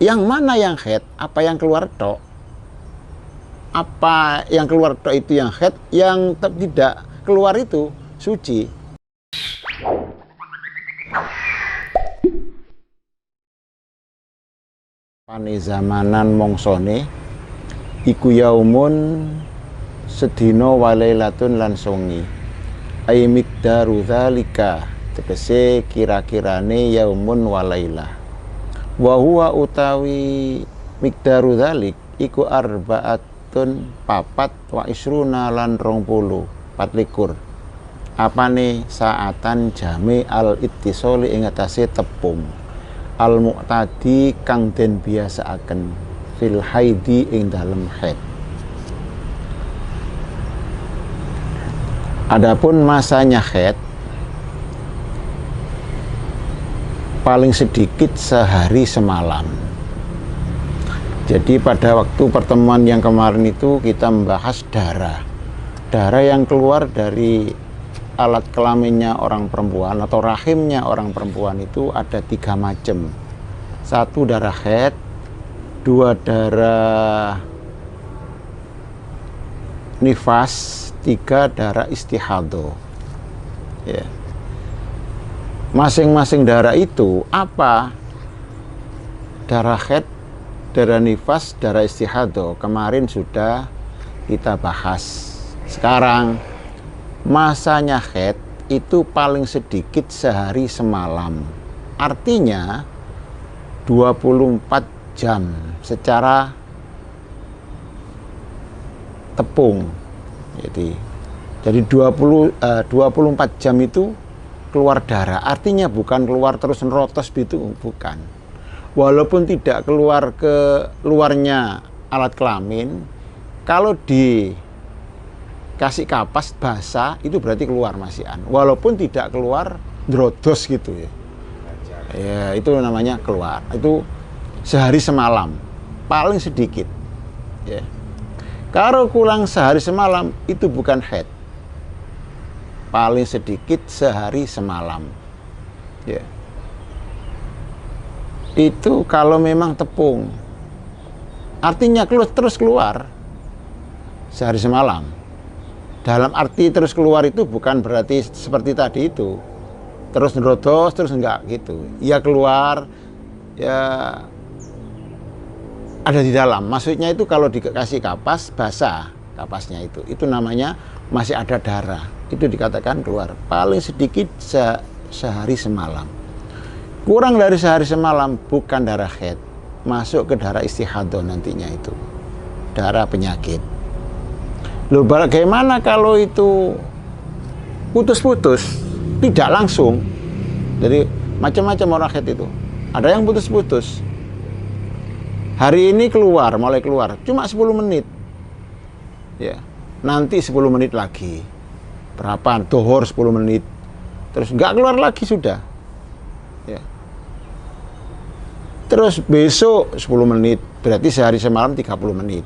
Yang mana yang head? Apa yang keluar tok? Apa yang keluar tok itu yang head? Yang tidak keluar itu suci. Pane zamanan mongsone iku yaumun sedina walailatun lan songi. Ai miqdaru dzalika tegese kira-kirane yaumun walailah. Wa huwa utawi miqdaru dzalik iku arbaatun papat wa isruna lan 24. Apane saatan jame al ittisoli ing atase tepung al muqtadi kang den biasaaken fil haidi ing dalem haid. Adapun masanya haid paling sedikit sehari semalam. Jadi pada waktu pertemuan yang kemarin itu kita membahas darah yang keluar dari alat kelaminnya orang perempuan atau rahimnya orang perempuan itu ada 3 macam. 1 darah haid, 2 darah nifas, 3 darah istihadho. Ya. Masing-masing darah itu apa? Darah haid, darah nifas, darah istihadho kemarin sudah kita bahas. Sekarang masanya haid itu paling sedikit sehari semalam. Artinya 24 jam secara tepung. Jadi 24 jam itu keluar darah. Artinya bukan keluar terus nerotos gitu, bukan. Walaupun tidak keluar ke luarnya alat kelamin, kalau dikasih kapas basah itu berarti keluar masian. Walaupun tidak keluar drodos gitu ya. Ya, itu namanya keluar. Itu sehari semalam paling sedikit. Ya. Kalau kurang sehari semalam itu bukan haid. Paling sedikit sehari semalam. Ya. Itu kalau memang tepung. Artinya terus keluar sehari semalam. Dalam arti terus keluar itu bukan berarti seperti tadi itu. Terus nerodos, terus enggak gitu. Ya keluar, ya ada di dalam. Maksudnya itu kalau dikasih kapas, basah kapasnya itu namanya masih ada darah. Itu dikatakan keluar. Paling sedikit sehari semalam. Kurang dari sehari semalam bukan darah haid. Masuk ke darah istihadho nantinya itu. Darah penyakit. Loh, bagaimana kalau itu putus-putus, tidak langsung? Jadi macam-macam orang haid itu. Ada yang putus-putus. Hari ini mulai keluar, cuma 10 menit. Ya, nanti 10 menit lagi. Berapa? Dohor 10 menit. Terus nggak keluar lagi sudah. Ya. Terus besok 10 menit, berarti sehari semalam 30 menit.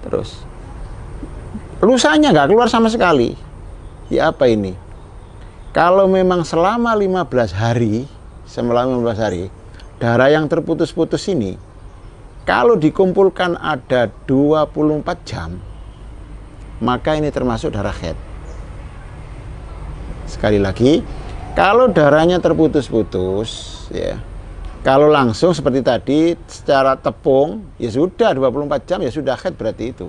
Terus lusanya nggak keluar sama sekali. Ya apa ini? Kalau memang selama 15 hari, darah yang terputus-putus ini, kalau dikumpulkan ada 24 jam, maka ini termasuk darah haid. Sekali lagi, kalau darahnya terputus-putus, ya, kalau langsung seperti tadi, secara tepung, ya sudah 24 jam, ya sudah haid berarti itu.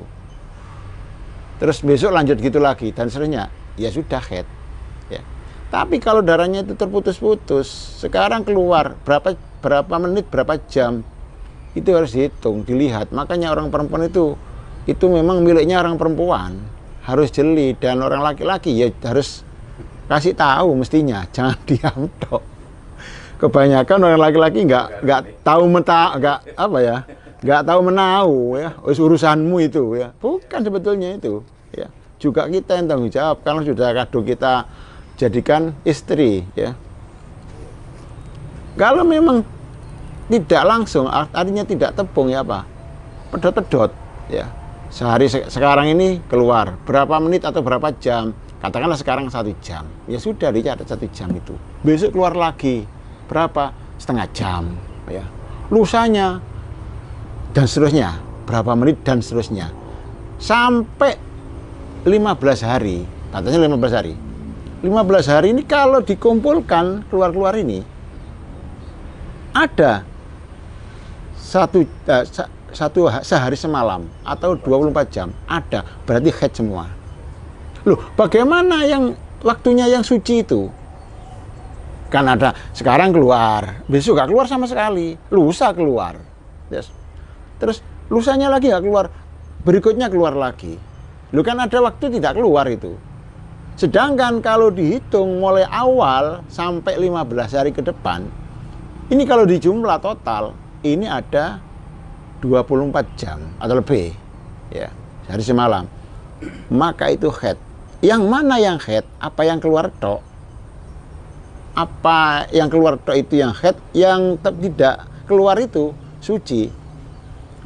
Terus besok lanjut gitu lagi, dan seterusnya, ya sudah haid. Ya. Tapi kalau darahnya itu terputus-putus, sekarang keluar berapa menit, berapa jam, itu harus dihitung, dilihat. Makanya orang perempuan itu memang miliknya orang perempuan, harus jeli. Dan orang laki-laki ya harus kasih tahu mestinya, jangan diam tok. Kebanyakan orang laki-laki nggak tahu nggak tahu menau ya, urusanmu itu ya, bukan sebetulnya itu ya. Juga kita yang tanggung jawab kalau sudah kado kita jadikan istri ya. Kalau memang tidak langsung, artinya tidak tepung ya apa, pedot-pedot ya. Sehari sekarang ini keluar berapa menit atau berapa jam, katakanlah sekarang 1 jam, ya sudah dicatat 1 jam itu. Besok keluar lagi berapa, setengah jam ya. lusanya, dan seterusnya, berapa menit dan seterusnya. Sampai 15 hari, katanya 15 hari. 15 hari ini kalau dikumpulkan keluar-keluar ini, ada sehari semalam atau 24 jam, ada, berarti haid semua. Loh, bagaimana yang waktunya yang suci itu? Kan ada, sekarang keluar, besok gak keluar sama sekali, lusa keluar. Yes. Terus lusanya lagi gak keluar, berikutnya keluar lagi. Loh, kan ada waktu tidak keluar itu. Sedangkan kalau dihitung mulai awal sampai 15 hari ke depan, ini kalau dijumlah total, ini ada 24 jam atau lebih, ya, sehari semalam. Maka itu haid. Yang mana yang haid? Apa yang keluar tok? Apa yang keluar tok itu yang haid? Yang tidak keluar itu suci.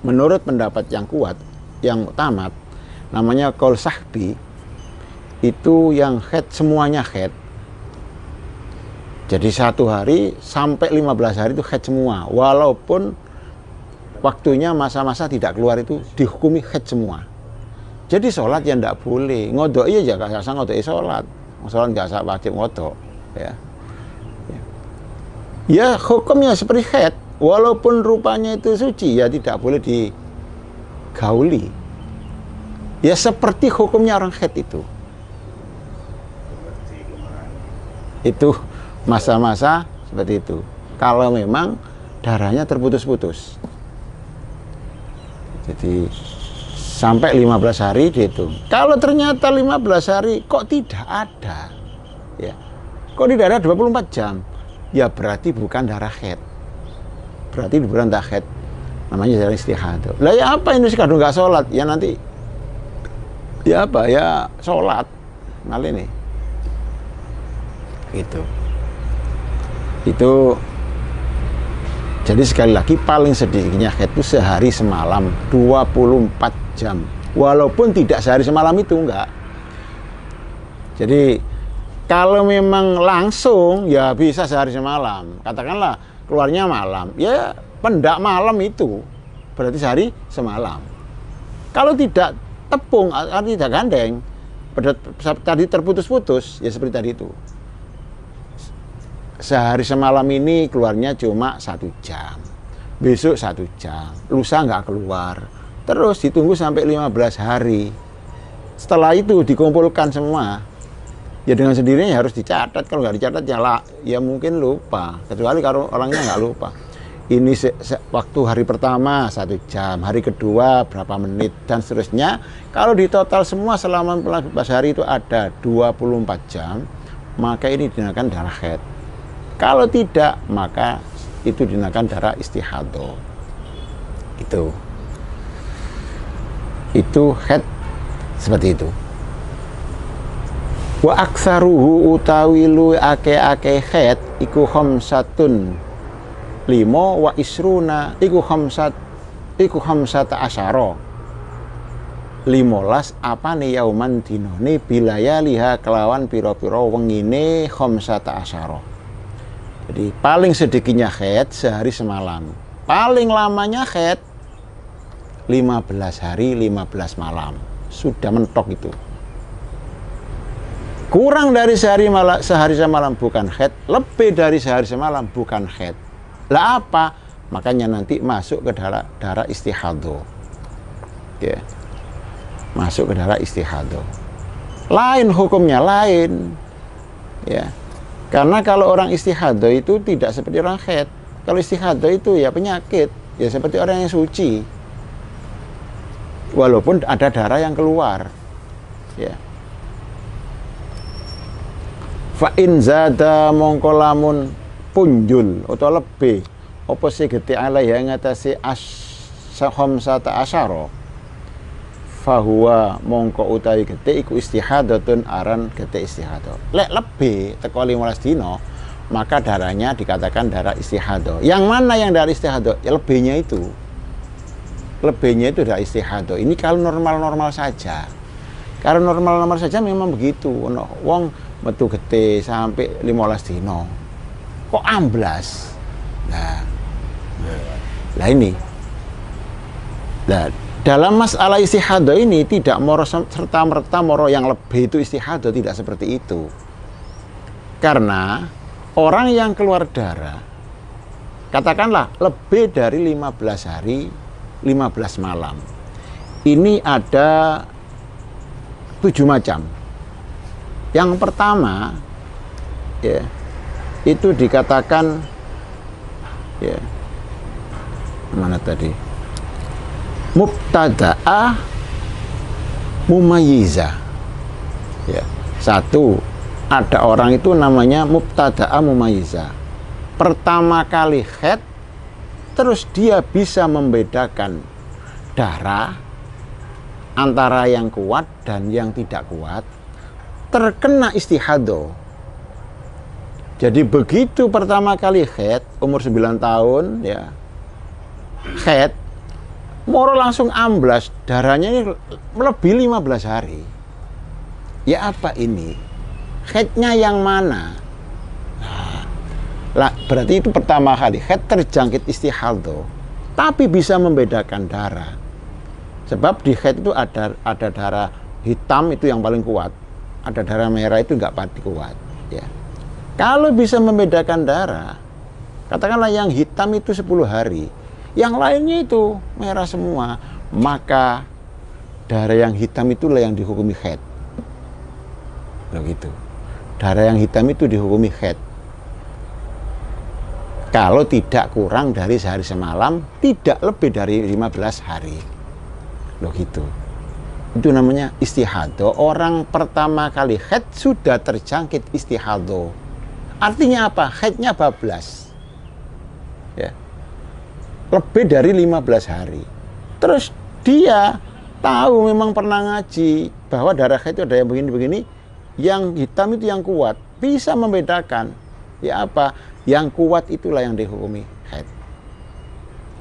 Menurut pendapat yang kuat, yang tamat, namanya qaul sahbi, itu yang haid, semuanya haid. Jadi 1 hari sampai 15 hari itu haid semua, walaupun waktunya masa-masa tidak keluar itu dihukumi haid semua. Jadi sholat yang tidak boleh, ngodok iya ya, gak usah ngodok sholat gak usah wajib ngodok, ya. Ya hukumnya seperti haid, walaupun rupanya itu suci, ya tidak boleh digauli. Ya seperti hukumnya orang haid itu masa-masa seperti itu, kalau memang darahnya terputus-putus. Jadi sampai 15 hari dihitung. Kalau ternyata 15 hari kok tidak ada, ya, kok tidak ada 24 jam, ya berarti bukan darah haid, berarti bukan darah haid, namanya darah istihadah. Lah ya apa ini sekarang nggak sholat, ya nanti ya apa ya sholat malah ini. Itu jadi sekali lagi paling sedikitnya haid itu sehari semalam 24 jam, walaupun tidak sehari semalam itu enggak. Jadi kalau memang langsung ya bisa sehari semalam, katakanlah keluarnya malam, ya pendak malam itu berarti sehari semalam. Kalau tidak tepung atau tidak gandeng, tadi terputus-putus, ya seperti tadi itu. Sehari semalam ini keluarnya cuma 1 jam, besok 1 jam, lusa nggak keluar, terus ditunggu sampai 15 hari. Setelah itu dikumpulkan semua, ya dengan sendirinya harus dicatat. Kalau nggak dicatat ya mungkin lupa, kecuali kalau orangnya nggak lupa. Ini waktu hari pertama 1 jam, hari kedua berapa menit, dan seterusnya. Kalau di total semua selama 14 hari itu ada 24 jam, maka ini dinamakan darah haid. Kalau tidak, maka itu dinamakan darah istihadah. Itu haid seperti itu. Wa aksaruhu utawilu ake haid iku khamsatun 5 wa isruna iku khamsata asyara 15 apane yauman dinone bilaya liha kelawan piro-piro wengine khamsata asyara. Jadi paling sedikitnya haid sehari semalam, paling lamanya haid 15 hari 15 malam, sudah mentok itu. Kurang dari sehari semalam bukan haid, lebih dari sehari semalam bukan haid. Lah apa? Makanya nanti masuk ke darah istihadah. Ya. Masuk ke darah istihadah. Lain hukumnya, lain. Ya. Karena kalau orang istihadah itu tidak seperti orang haid. Kalau istihadah itu ya penyakit, ya seperti orang yang suci. Walaupun ada darah yang keluar. Ya. Fa in zada mongko lamun punjul atau lebih apa sih geti alaiha ngatasi khamsata asyara fahuwa mongko utawi geti iku istihadatun aran geti istihadah. Lek lebih teko 15 dino maka darahnya dikatakan darah istihadah. Yang mana yang darah istihadah? Ya lebihnya itu darah istihadah. Ini kalau normal-normal saja. Kalau normal-normal saja memang begitu. Wong metu gede sampai 15 dino kok amblas. Nah, Nah ini. Nah, dalam masalah istihadah ini tidak moro serta-merta moro yang lebih itu istihadah, tidak seperti itu. Karena orang yang keluar darah, katakanlah lebih dari 15 hari, 15 malam. Ini ada 7 macam. Yang pertama, ya, itu dikatakan, ya, mana tadi? Mubtada'ah mumayyizah. Ya, satu, ada orang itu namanya mubtada'ah mumayyizah. Pertama kali haid, terus dia bisa membedakan darah antara yang kuat dan yang tidak kuat, terkena istihadah. Jadi begitu pertama kali haid, umur 9 tahun, ya, haid, moro langsung amblas, darahnya ini melebihi 15 hari. Ya apa ini? Haidnya yang mana? Nah, berarti itu pertama kali haid terjangkit istihadah, tapi bisa membedakan darah. Sebab di haid itu ada darah hitam itu yang paling kuat, ada darah merah itu nggak pasti kuat. Ya. Kalau bisa membedakan darah, katakanlah yang hitam itu 10 hari, yang lainnya itu merah semua, maka darah yang hitam itulah yang dihukumi haid. Begitu. Darah yang hitam itu dihukumi haid. Kalau tidak kurang dari sehari semalam, tidak lebih dari 15 hari. Loh gitu. Itu namanya istihadah. Orang pertama kali haid sudah terjangkit istihadah. Artinya apa? Haidnya bablas. Ya. Lebih dari 15 hari. Terus dia tahu, memang pernah ngaji bahwa darah haid itu ada yang begini-begini, yang hitam itu yang kuat, bisa membedakan. Ya apa? Yang kuat itulah yang dihukumi haid.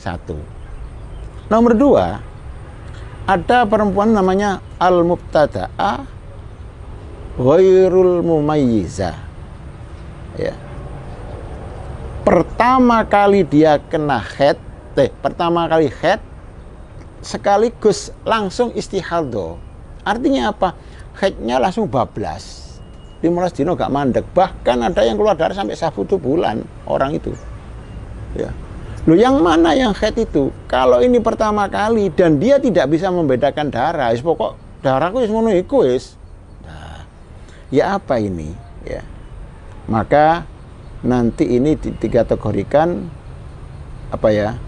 Satu. Nomor dua, ada perempuan namanya al-mubtada'ah ghairul mumayyizah. Ya. Pertama kali dia kena haid, pertama kali haid sekaligus langsung istihadah. Artinya apa? Haidnya langsung bablas. 15 dino gak mandek. Bahkan ada yang keluar darah sampai 1 bulan orang itu. Ya. Loh, yang mana yang haid itu? Kalau ini pertama kali dan dia tidak bisa membedakan darah, pokok darahku wis ngono iku wis. Nah, ya apa ini? Ya. Maka nanti ini dikategorikan apa ya?